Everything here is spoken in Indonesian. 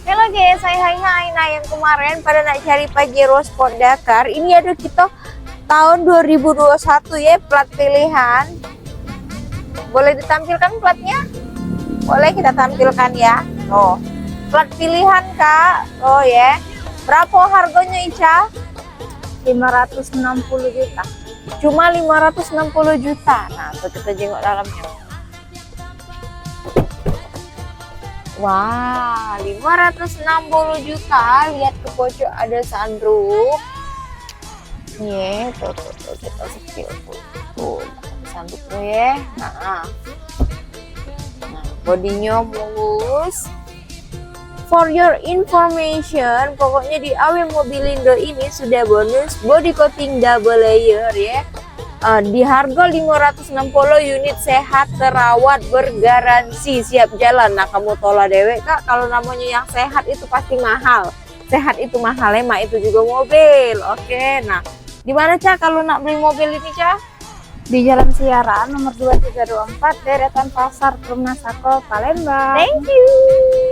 Halo guys, hai. Nah, yang kemarin pada nak cari Pajero Sport Dakar, ini ada kita tahun 2021 ya, plat pilihan. Boleh ditampilkan platnya? Boleh kita tampilkan ya. Oh, plat pilihan Kak. Oh ya. Berapa harganya Ica? 560 juta. Cuma 560 juta. Nah, tuh kita jengok dalamnya. Wah, 560 juta. Lihat ke pojok ada sunroof. Nih, tuh kita spill tuh sunroofnya ya. Nah, bodinya mulus. For your information, pokoknya di AW Mobilindo ini sudah bonus body coating double layer ya. Di harga 560, unit sehat, terawat, bergaransi, siap jalan. Nah, kamu tolak dewek Kak, kalau namanya yang sehat itu pasti mahal. Sehat itu mahal, emak itu juga mobil. Oke, nah di mana Cak kalau nak beli mobil ini Cak? Di Jalan Siaran nomor 2324, deretan Pasar Perumna Sako, Palembang. Thank you.